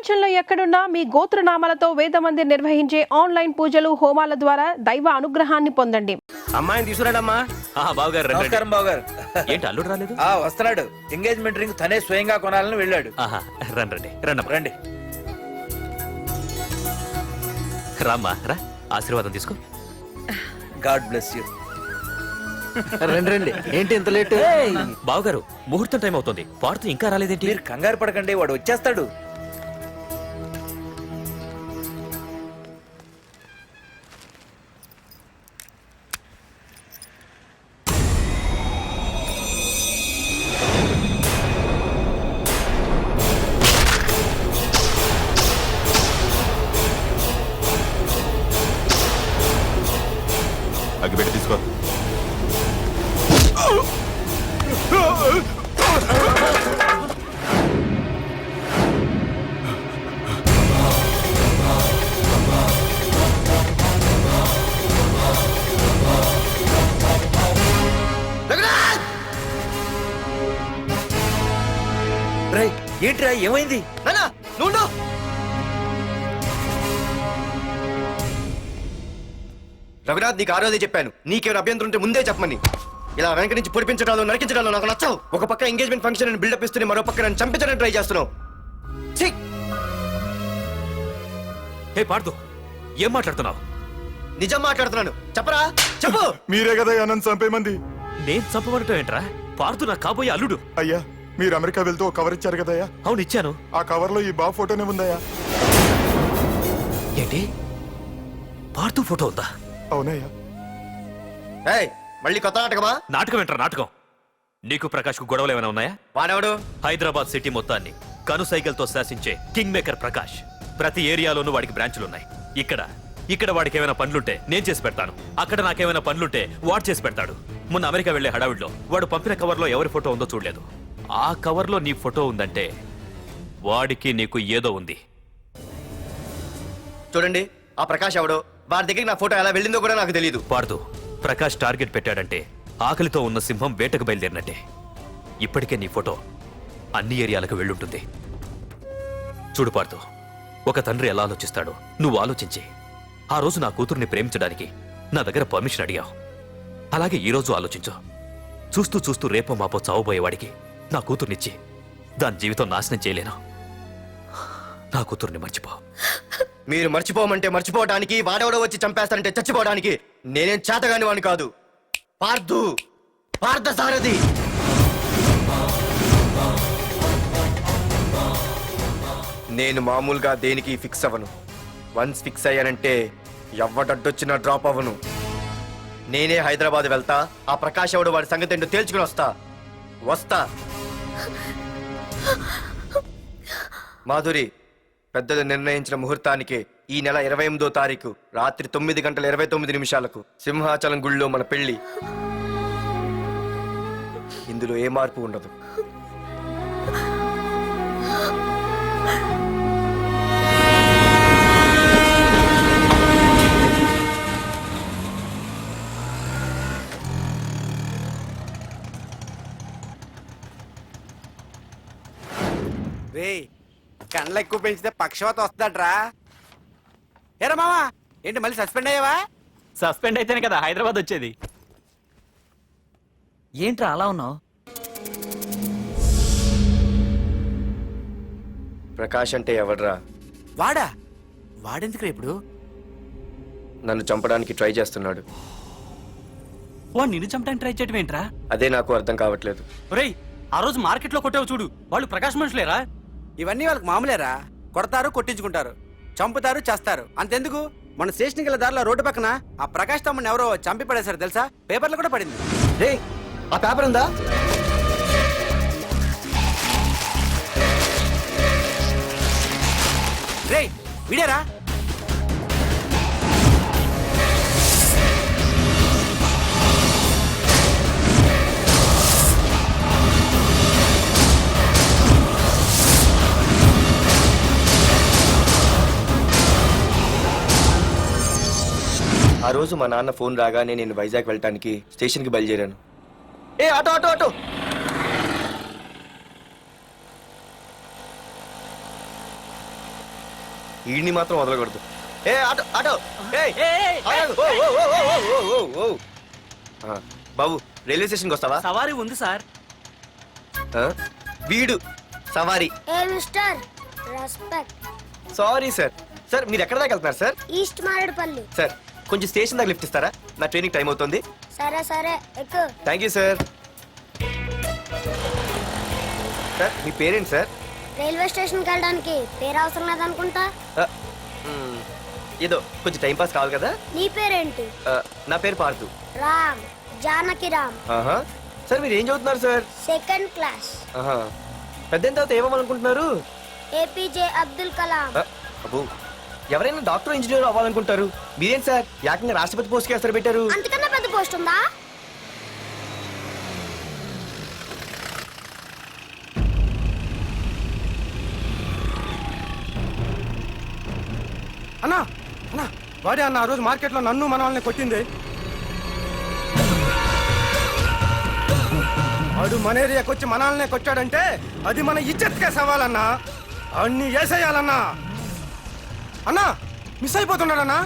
ప్రపంచంలో ఎక్కడున్నా మీ గోత్రనామాలతో వేదమందిర్ నిర్వహించే ఆన్లైన్ పూజలు హోమాల ద్వారా దైవ అనుగ్రహాన్ని పొందండి. అమ్మాయిని తీసుకురాడమ్మా. బావగారు నమస్కారం బావగారు. ఏంటి అల్లుడు రాలేదు? వస్తున్నాడు. ఎంగేజ్మెంట్ రింగ్ తనే స్వయంగా కొనాలని వెళ్ళాడు. రండి రండి రండి. రామ్మా రా, ఆశీర్వాదం తీసుకో. God bless you. రండి రండి. ఏంటి ఇంత లేట్? బావగారు ముహూర్తం టైం అవుతుంది, పాడుతూ ఇంకా రాలేదేంటి? మీరు కంగారు పడకండి, వాడు వచ్చేస్తాడు. అగ్గిపెట్టి తీసుకో. ఏంట్రా ఏమైంది? రఘునాథ్, నీకు ఆ రోజే చెప్పాను, నీకేమైనా అభ్యంతరం ఉంటే ముందే చెప్పమని. ఇలా వెనక నుంచి పొడిపించడాలు నరికించడాలు నాకు నచ్చవు. ఒక పక్క ఎంగేజ్మెంట్ ఫంక్షన్ అని బిల్డప్ ఇస్తూనే మరో పక్క నన్ను చంపించడానికి ట్రై చేస్తున్నావు. హే పార్దు, ఏం మాట్లాడుతున్నావు? నిజం మాట్లాడుతున్నాను, చెప్పరా చెప్పు. మీరే కదా నన్ను చంపేమంది. నేను చంపబడటం ఏంట్రా? పార్దు నా కాబోయే అల్లుడు. అయ్యా, మీరు అమెరికా వెళ్తూ ఒక కవర్ ఇచ్చారు కదయ్యా. అవును ఇచ్చాను. ఆ కవర్ లో ఈ బాబు ఫోటోనే ఉందయ్యా. ఏంటి, పార్దు ఫోటో ఉందా? అవునయ్యా. మళ్ళీ కొత్త నాటకమా? నాటకం ఏంట్రా నాటకం? నీకు ప్రకాష్ కు గొడవలు ఏమైనా ఉన్నాయా? వాడెవడు? హైదరాబాద్ సిటీ మొత్తాన్ని కను సైకిల్తో శాసించే కింగ్ మేకర్ ప్రకాష్. ప్రతి ఏరియాలోనూ వాడికి బ్రాంచులున్నాయి. ఇక్కడ వాడికి ఏమైనా పనులుంటే నేను చేసి పెడతాను, అక్కడ నాకేమైనా పనులుంటే వాడు చేసి పెడతాడు. మొన్న అమెరికా వెళ్లే హడావిడిలో వాడు పంపిన కవర్లో ఎవరి ఫోటో ఉందో చూడలేదు. ఆ కవర్లో నీ ఫోటో ఉందంటే వాడికి నీకు ఏదో ఉంది. చూడండి, ఆ ప్రకాష్ ఎవడో, వారి దగ్గరికి నా ఫోటో ఎలా వెళ్ళిందో కూడా నాకు తెలియదు. పార్దు, ప్రకాష్ టార్గెట్ పెట్టాడంటే ఆకలితో ఉన్న సింహం వేటకు బయలుదేరినట్టే. ఇప్పటికే నీ ఫోటో అన్ని ఏరియాలకు వెళ్ళుంటుంది. చూడు పార్దు, ఒక తండ్రి ఎలా ఆలోచిస్తాడో నువ్వు ఆలోచించి ఆ రోజు నా కూతుర్ని ప్రేమించడానికి నా దగ్గర పర్మిషన్ అడిగావు. అలాగే ఈ రోజు ఆలోచించు. చూస్తూ చూస్తూ రేపో మాపో చావబోయేవాడికి నా కూతుర్నిచ్చి దాని జీవితం నాశనం చేయలేను. నా కూతుర్ని మర్చిపో. మీరు మర్చిపోమంటే మర్చిపోవడానికి, వాడెవడో వచ్చి చంపేస్తానంటే చచ్చిపోవడానికి నేనేం చేతగాని వాడిని కాదు. పార్థసారథి. నేను మామూలుగా దేనికి ఫిక్స్ అవ్వను. వన్స్ ఫిక్స్ అయ్యానంటే ఎవ్వడడ్డొచ్చినా డ్రాప్ అవ్వను. నేనే హైదరాబాద్ వెళ్తా, ఆ ప్రకాష్ ఎవడు వాడి సంగతి ఏంటో తేల్చుకుని వస్తా. మాధురి, పెద్దలు నిర్ణయించిన ముహూర్తానికి ఈ నెల 28వ తారీఖు రాత్రి 9:29 సింహాచలం గుళ్ళో మన పెళ్లి. ఇందులో ఏ మార్పు ఉండదు. కండ్లు ఎక్కువ పెంచితే పక్షవాత వస్తుందట్రా. ఏరా మావా, ఏంటి మళ్ళీ సస్పెండ్ అయ్యావా? సస్పెండ్ అయితేనే కదా హైదరాబాద్ వచ్చేది. ఏంట్రా అలా ఉన్నావు? ప్రకాష్ అంటే ఎవడ్రా? వాడెందుకురా ఇప్పుడు? నన్ను చంపడానికి ట్రై చేస్తున్నాడు. వాడు నిన్ను చంపడానికి ట్రై చేయడం ఏంట్రా? అదే నాకు అర్థం కావట్లేదు. ఒరేయ్, ఆ రోజు మార్కెట్లో కొట్టావు చూడు, వాళ్ళు ప్రకాష్ మనుషులేరా? ఇవన్నీ వాళ్ళకి మామూలేరా. కొడతారు, కొట్టించుకుంటారు, చంపుతారు, చేస్తారు. అంతెందుకు, మన స్టేషన్కి వెళ్ళే దారిలో రోడ్డు పక్కన ఆ ప్రకాష్ తమ్ముని ఎవరో చంపి పడేశారు తెలుసా? పేపర్లో కూడా పడింది. రే, ఆ పేపర్ ఉందా? రే విడారా? ఆ రోజు మా నాన్న ఫోన్ రాగానే నేను వైజాగ్ వెళ్ళటానికి స్టేషన్కి బయలుదేరాను. Auto auto auto. ఈడిని మాత్రం వదలకూడదు. ఏ ఆటో ఆటో ఏయ్, ఆగు. ఓ, ఓ, ఓ, ఓ, ఓ, ఓ, ఓ, ఓ. ఆ, బాబు రైల్వే స్టేషన్కి వస్తావా? సవారీ ఉంది సార్. ఆ, వీడు సవారీ. ఏ mister respect. Sorry sir. Sir మీరు ఎక్కడ దాకా వెళ్తున్నారు సార్? ఈస్ట్ మారేడుపల్లి. సార్ కొంచెం స్టేషన్ దాకా లిఫ్ట్ ఇస్తారా? నా ట్రైనింగ్ టైం అవుతుంది. సరే సరే ఎక్కు. Thank you sir. సార్ మీ పేరేంటి సార్? రైల్వే స్టేషన్కి వెళ్ళడానికి పేరు అవసరం లేదనుకుంటా. ఆ, ఏదో కొంచెం టైం పాస్ కావాలి కదా. నీ పేరేంటి? నా పేరు పార్థు. రామ్, జానకి రామ్. ఆహా. సార్ మీరు ఏం చదువుతున్నారు సార్? Second class. ఆహా. పెద్ద తర్వాత ఏమనుకుంటున్నారు? ఏపీజే అబ్దుల్ కలాం. అబ్బో, ఎవరైనా డాక్టర్ ఇంజనీర్ అవ్వాలనుకుంటారు. మీరేం సార్ ఏకంగా రాష్ట్రపతి పోస్ట్కి ఎస్తారు పెట్టారు? అంతకన్నా పెద్ద పోస్ట్ ఉందా? అన్నా అన్నా వాడే అన్న ఆ రోజు మార్కెట్లో నన్ను మన వాళ్ళని కొట్టింది. వాడు మన ఏరియాకి వచ్చి మనల్నే కొట్టాడంటే అది మన ఇజ్జత్కే సవాలన్నా. అన్ని వేసేయాలన్నా. అన్నా మిస్ అయిపోతున్నాడన్నా.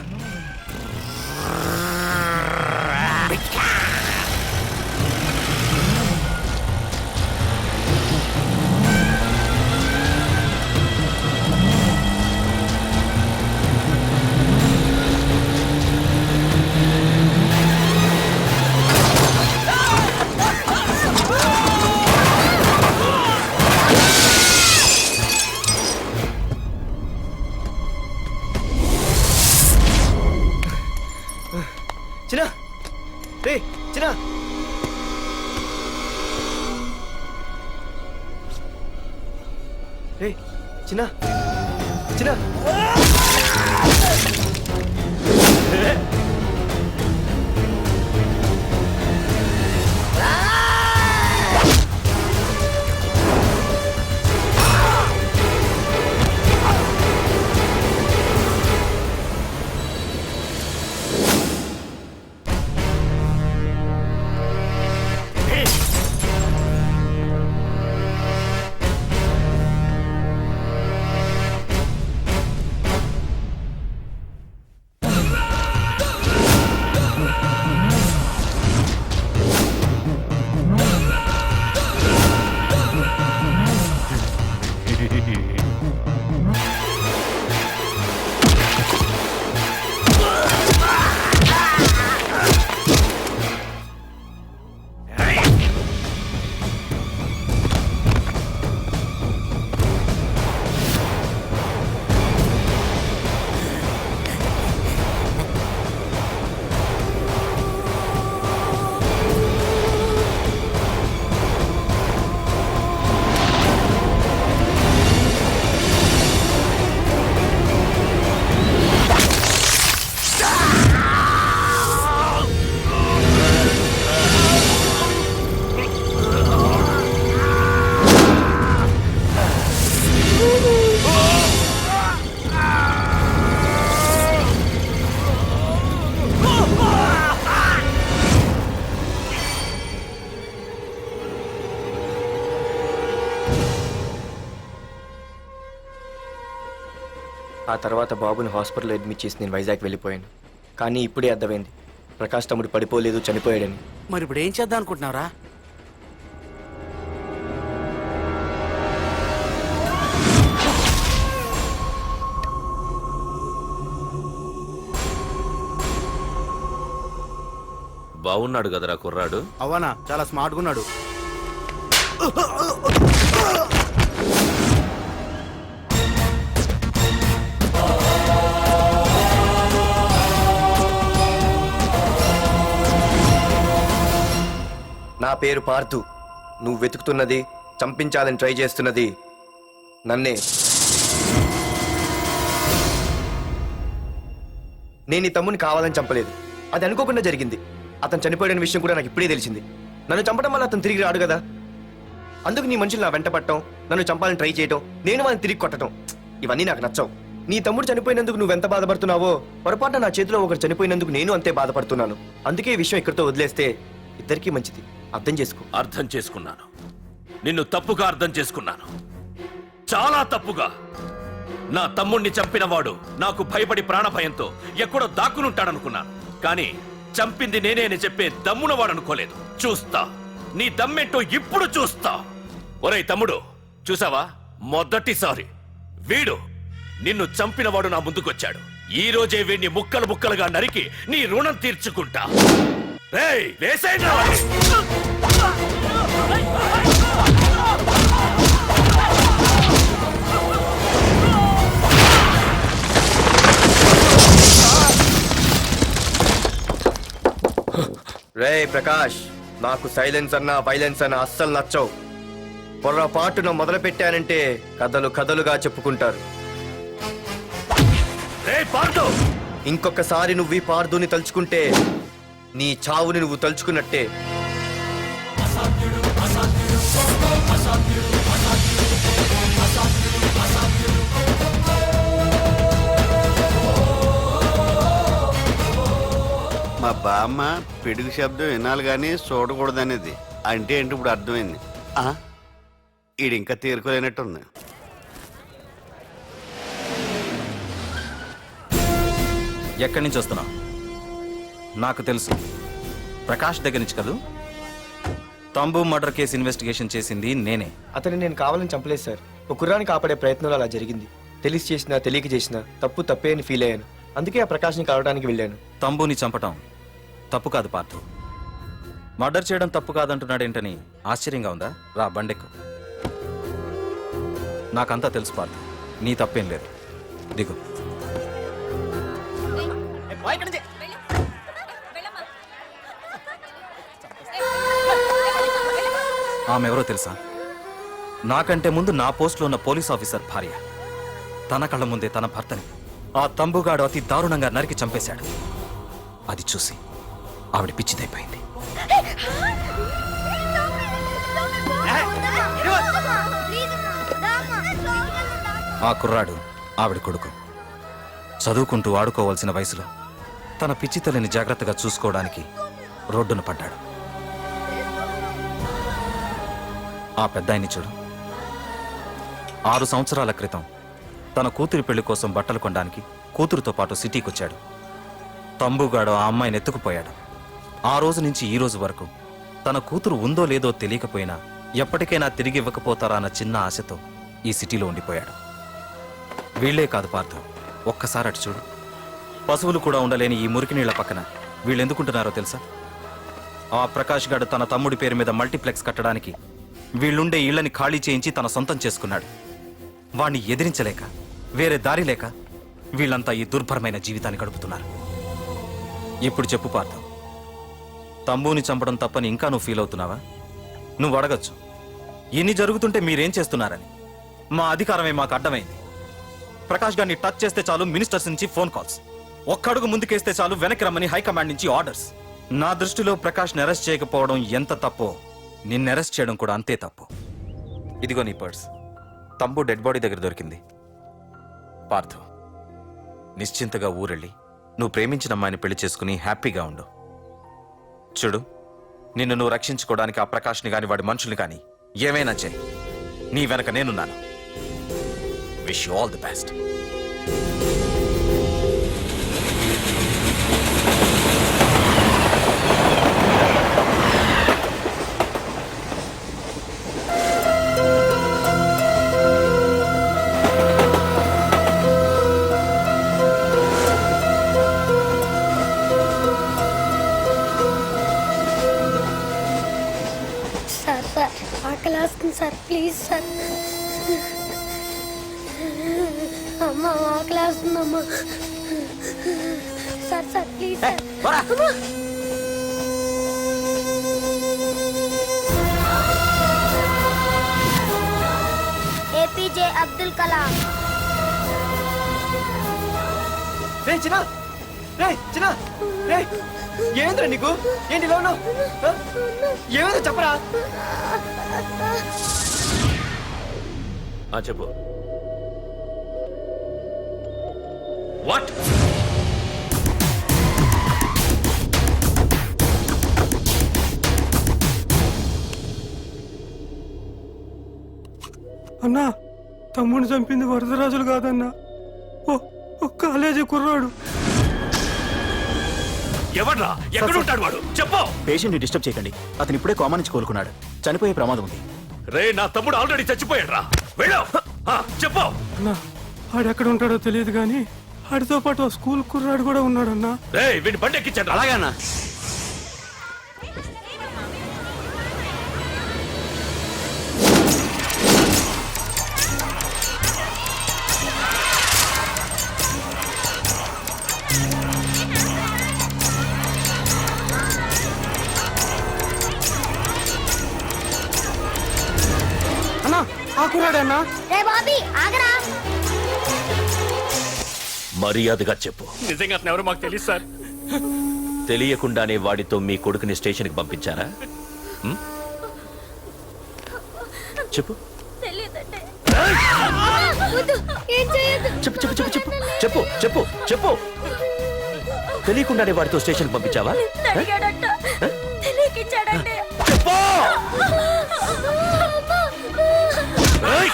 చిన్న రే చిన్న. రే చిన్న చిన్న. ఆ తర్వాత బాబుని హాస్పిటల్లో అడ్మిట్ చేసి నేను వైజాగ్ వెళ్ళిపోయాను. కానీ ఇప్పుడే అర్థమైంది ప్రకాష్ తమ్ముడు పడిపోలేదు, చనిపోయాడని. మరి ఇప్పుడు ఏం చేద్దాం అనుకుంటున్నారా? బాగున్నాడు కదరా కుర్రాడు. అవనా చాలా స్మార్ట్గా ఉన్నాడు. నా పేరు పార్థు. నువ్వు వెతుకుతున్నది, చంపించాలని ట్రై చేస్తున్నది నన్నే. నేను ఈ తమ్ముని కావాలని చంపలేదు, అది అనుకోకుండా జరిగింది. అతను చనిపోయిన విషయం కూడా నాకు ఇప్పుడే తెలిసింది. నన్ను చంపడం వల్ల అతను తిరిగి రాడు కదా. అందుకు నీ మనుషులు నా వెంట పట్టడం, నన్ను చంపాలని ట్రై చేయడం, నేను వాళ్ళని తిరిగి కొట్టడం, ఇవన్నీ నాకు నచ్చవు. నీ తమ్ముడు చనిపోయినందుకు నువ్వెంత బాధపడుతున్నావో, పొరపాటున నా చేతిలో ఒకరు చనిపోయినందుకు నేను అంతే బాధపడుతున్నాను. అందుకే ఈ విషయం ఇక్కడితో వదిలేస్తే ఇద్దరికీ మంచిది. అర్థం చేసుకో. అర్థం చేసుకున్నాను. నిన్ను తప్పుగా అర్థం చేసుకున్నాను, చాలా తప్పుగా. నా తమ్ముణ్ణి చంపినవాడు నాకు భయపడి ప్రాణభయంతో ఎక్కడో దాక్కునుంటాడనుకున్నాను. కానీ చంపింది నేనే అని చెప్పే దమ్మునవాడనుకోలేదు. చూస్తా, నీ దమ్మేంటో ఇప్పుడు చూస్తా. ఒరేయ్ తమ్ముడు, చూసావా? మొదటిసారి వీడు నిన్ను చంపినవాడు నా ముందుకొచ్చాడు. ఈ రోజే వీడిని ముక్కలు ముక్కలుగా నరికి నీ రుణం తీర్చుకుంటా. రేయ్, వేసేయండిరా వాడిని. రే ప్రకాష్, నాకు సైలెన్స్ అన్నా వైలెన్స్ అన్నా అస్సలు నచ్చవు. పొర్రపాటున మొదలు పెట్టానంటే కథలు కథలుగా చెప్పుకుంటారు. రేయ్ పార్దు, ఇంకొకసారి నువ్వు ఈ పార్దుని తలుచుకుంటే నీ చావుని నువ్వు తలుచుకున్నట్టే. మా బామ్మ పిడుగు శబ్దం వినాలి కానీ చూడకూడదనేది. అంటే ఏంటి ఇప్పుడు అర్థమైంది. ఈడు ఇంకా తీరుకోలేనట్టుంది. ఎక్కడి నుంచి వస్తున్నావు? నాకు తెలుసు, ప్రకాష్ దగ్గర నుంచి కదూ. తంబు మర్డర్ కేసు ఇన్వెస్టిగేషన్ చేసింది నేనే. అతన్ని నేను కావాలని చంపలేదు సార్. ఒక కుర్రాన్ని కాపాడే ప్రయత్నంలో అలా జరిగింది. తెలిసి చేసినా తెలియక చేసినా తప్పే అని ఫీల్ అయ్యాను. అందుకే ఆ ప్రకాష్ని కలవడానికి వెళ్ళాను. తంబుని చంపటం తప్పు కాదు పార్థు. మర్డర్ చేయడం తప్పు కాదంటున్నాడేంటని ఆశ్చర్యంగా ఉందా? రా, బండెక్కు. నాకంతా తెలుసు పార్థు, నీ తప్పేం లేదు. దిగు. ఆమె ఎవరో తెలుసా? నాకంటే ముందు నా పోస్టులో ఉన్న పోలీస్ ఆఫీసర్ భార్య. తన కళ్ళ ముందే తన భర్తని ఆ తంబుగాడు అతి దారుణంగా నరికి చంపేశాడు. అది చూసి ఆవిడ పిచ్చిదైపోయింది. ఆ కుర్రాడు ఆవిడ కొడుకు. చదువుకుంటూ ఆడుకోవాల్సిన వయసులో తన పిచ్చి తల్లిని జాగ్రత్తగా చూసుకోవడానికి రోడ్డున పడ్డాడు. ఆ పెద్దాయన్ని చూడు. 6 సంవత్సరాల క్రితం తన కూతురి పెళ్లి కోసం బట్టలు కొనడానికి కూతురుతో పాటు సిటీకి వచ్చాడు. తంబుగాడు ఆ అమ్మాయిని ఎత్తుకుపోయాడు. ఆ రోజు నుంచి ఈ రోజు వరకు తన కూతురు ఉందో లేదో తెలియకపోయినా ఎప్పటికైనా తిరిగి ఇవ్వకపోతారా అన్న చిన్న ఆశతో ఈ సిటీలో ఉండిపోయాడు. వీళ్లే కాదు పార్థు, ఒక్కసారి అటు చూడు. పశువులు కూడా ఉండలేని ఈ మురికి నీళ్ల పక్కన వీళ్ళు ఎందుకుంటున్నారో తెలుసా? ఆ ప్రకాష్ గాడు తన తమ్ముడి పేరు మీద మల్టీప్లెక్స్ కట్టడానికి వీళ్ళుండే ఇళ్లని ఖాళీ చేయించి తన సొంతం చేసుకున్నాడు. వాణ్ణి ఎదిరించలేక, వేరే దారి లేక వీళ్ళంతా ఈ దుర్భరమైన జీవితాన్ని గడుపుతున్నారు. ఇప్పుడు చెప్పు పార్థు, తంబుని చంపడం తప్పని ఇంకా నువ్వు ఫీల్ అవుతున్నావా? నువ్వు అడగచ్చు, ఇన్ని జరుగుతుంటే మీరేం చేస్తున్నారని. మా అధికారమే మాకు అడ్డమైంది. ప్రకాష్ గారిని టచ్ చేస్తే చాలు మినిస్టర్స్ నుంచి ఫోన్ కాల్స్, ఒక్కడుగు ముందుకేస్తే చాలు వెనక్కి రమ్మని హైకమాండ్ నుంచి ఆర్డర్స్. నా దృష్టిలో ప్రకాష్ని అరెస్ట్ చేయకపోవడం ఎంత తప్పో నిన్ను అరెస్ట్ చేయడం కూడా అంతే తప్పు. ఇదిగో నీ పర్స్, తంబు డెడ్ బాడీ దగ్గర దొరికింది. పార్థు, నిశ్చింతగా ఊరెళ్ళి నువ్వు ప్రేమించిన అమ్మాయిని పెళ్లి చేసుకుని హ్యాపీగా ఉండు. చూడు, నిన్ను నువ్వు రక్షించుకోవడానికి ఆ ప్రకాష్ని గాని వాడి మనుషుల్ని కానీ ఏమైనా చేయి. నీ వెనక నేనున్నాను. Wish you all the best. Sir ఆకలి వేస్తుంది సార్, ప్లీజ్ సార్. అమ్మ ఆకలి వేస్తుందమ్మా. Sir please sir. APJ Abdul Kalam. ఏంద్రా నీకు? ఏంటి ఇలా ఉన్నావు? ఏమైందో చెప్పరా? చెప్పు. వాట్? అన్నా, తమ్ముడిని చంపింది వరదరాజులు కాదన్నా, కాలేజీ కుర్రాడు. ఎవడ్రా ఎక్కడుంటాడు వాడు చెప్పు. పేషెంట్ ని డిస్టర్బ్ చేయకండి, అతను ఇప్పుడే కోమా నుంచి కోలుకున్నాడు, చనిపోయే ప్రమాదం ఉంది. రే నా తమ్ముడు ఆల్రెడీ చచ్చిపోయాడు రా, వెళ్ళు. చెప్పు. ఆడెక్కడ ఉంటాడో తెలియదు కానీ ఆడితో పాటు స్కూల్ కుర్రాడు కూడా ఉన్నాడన్నా. రే వీడిని బండి ఎక్కించండి. అలాగే అన్నా. అన్నా ఆ కుర్రాడే అన్నా. రే బాబీ ఆగరా. మర్యాదగా చెప్పు. నిజంగా అతను ఎవరో మాకు తెలియదు సార్. తెలియకుండానే వాడితో మీ కొడుకుని స్టేషన్కి పంపించారా? ఉం? చెప్పు వద్దు, ఏం చేయొద్దు. చెప్పు చెప్పు చెప్పు చెప్పు చెప్పు చెప్పు చెప్పు. తెలియకుండానే వాడితో స్టేషన్కి పంపించావా? అడిగాడంట, తెలియకిచ్చాడంటే. చెప్పు. ఏయ్!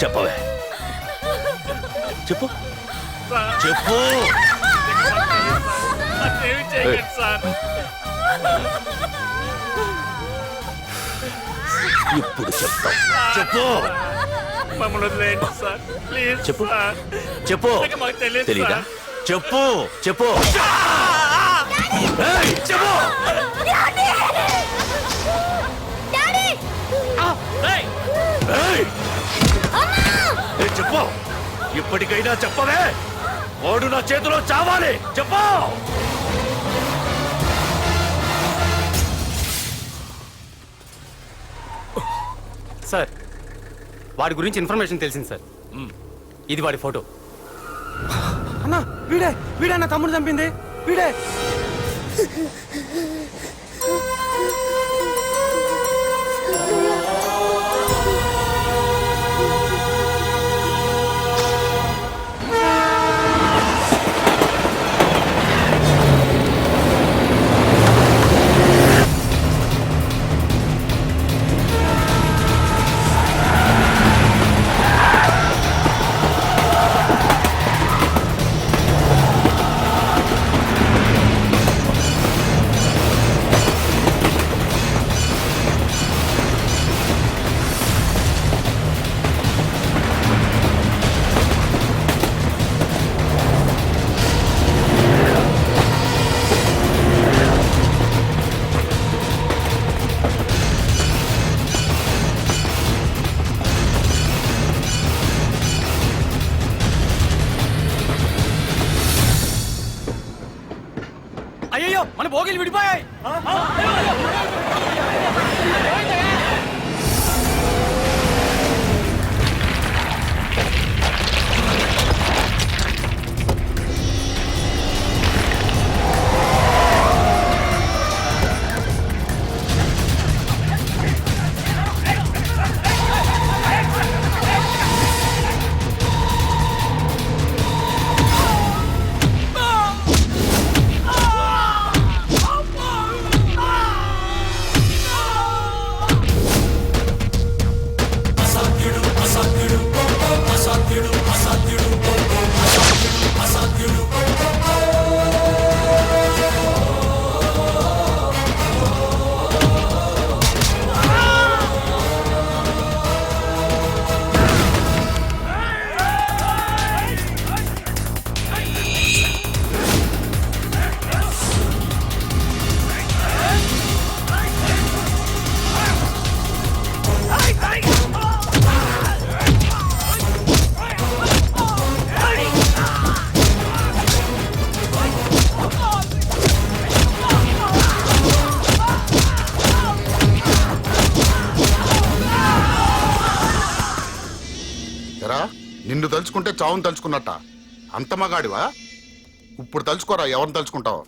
చెప్పవే చెప్పు చెప్పు. ఏమి చేయకండి సార్. ఇప్పుడు చెప్తాం. చెప్పు మమ్మల్ని వదిలేయండి సార్ ప్లీజ్. చెప్పు సార్. చెప్పు. నిజంగా మాకు తెలియదు తెలీదా? సార్. చెప్పు చెప్పు. ఏయ్, చెప్పు. డాడీ! ఏయ్! ఏయ్! ఏయ్, చెప్పు. ఇప్పటికైనా చెప్పవే. వాడు నా చేతిలో చావాలి. చెప్పు. సార్ వాడి గురించి ఇన్ఫర్మేషన్ తెలిసింది సార్. ఇది వాడి ఫోటో. అన్నా వీడే నా తమ్ముడు చంపింది వీడే. అయ్యో మన భోగిలు విడిపోయాయి. నిన్ను తలుచుకుంటే చావును తలుచుకున్నట్ట. అంత మగాడివా? ఇప్పుడు తలుచుకోరా, ఎవరిని తలుచుకుంటావు?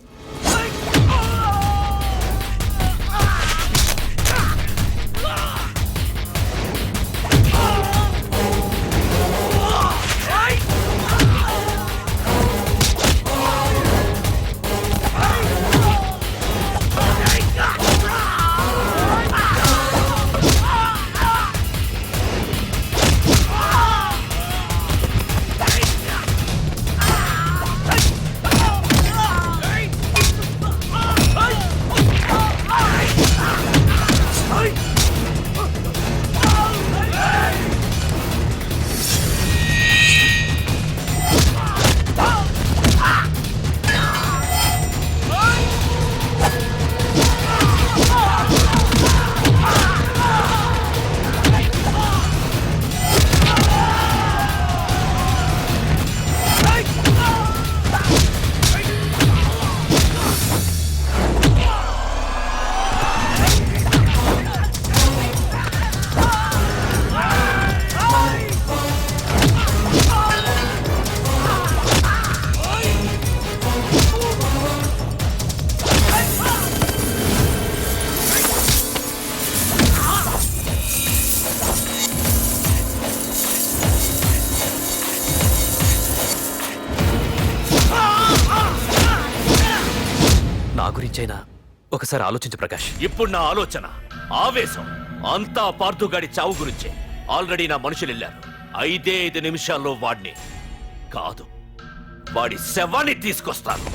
గురించైనా ఒకసారి ఆలోచించు ప్రకాష్. ఇప్పుడు నా ఆలోచన, ఆవేశం అంతా పార్థుగాడి చావు గురించే. ఆల్రెడీ నా మనుషులు వెళ్ళారు. 5 నిమిషాల్లో వాడిని కాదు, వాడి శవాన్ని తీసుకొస్తాను.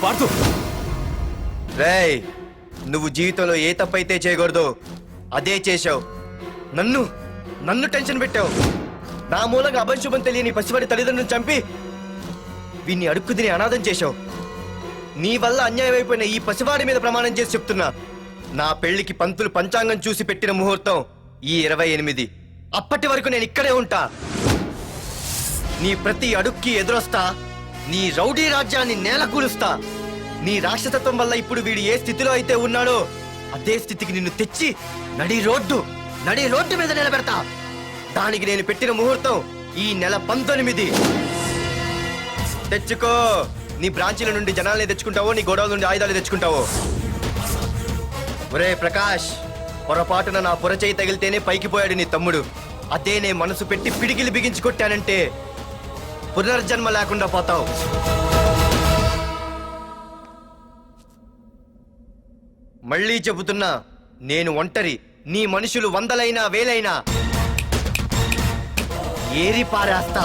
పార్థు, రేయ్, నువ్వు జీవితంలో ఏ తప్పైతే చేయకూడదో అదే చేశావు. నన్ను టెన్షన్ పెట్టావు. నా మూలంగా అభంశుభం తెలియని పసివాడి తల్లిదండ్రులను చంపి వీన్ని అడుక్కు తిని అనాథం చేశావు. నీ వల్ల అన్యాయం అయిపోయిన ఈ పసివాడి మీద ప్రమాణం చేసి చెప్తున్నా, నా పెళ్లికి పంతులు పంచాంగం చూసి పెట్టిన ముహూర్తం ఈ 28. అప్పటి వరకు నేను ఇక్కడే ఉంటా. నీ ప్రతి అడుక్కి ఎదురొస్తా. నీ రౌడీ రాజ్యాన్ని నేలకూలుస్తా. నీ రాక్షసత్వం వల్ల ఇప్పుడు వీడు ఏ స్థితిలో అయితే ఉన్నాడో అదే స్థితికి నిన్ను తెచ్చి నడి రోడ్డు మీద నిలబెడతా. దానికి నేను పెట్టిన ముహూర్తం ఈ నెల 19. తెచ్చుకో. నీ బ్రాంచీల నుండి జనాల్ని తెచ్చుకుంటావో, నీ గొడవల నుండి ఆయుధాలు తెచ్చుకుంటావో. ఒరే ప్రకాష్, పొరపాటున నా పొరచేయి తగిలితేనే పైకి పోయాడు నీ తమ్ముడు. అదే నే మనసు పెట్టి పిడికిలి బిగించి కొట్టానంటే పునర్జన్మ లేకుండా పోతావు. మళ్ళీ చెబుతున్నా, నేను ఒంటరి. నీ మనుషులు 100లైనా 1000లైనా ఏరి పారేస్తా.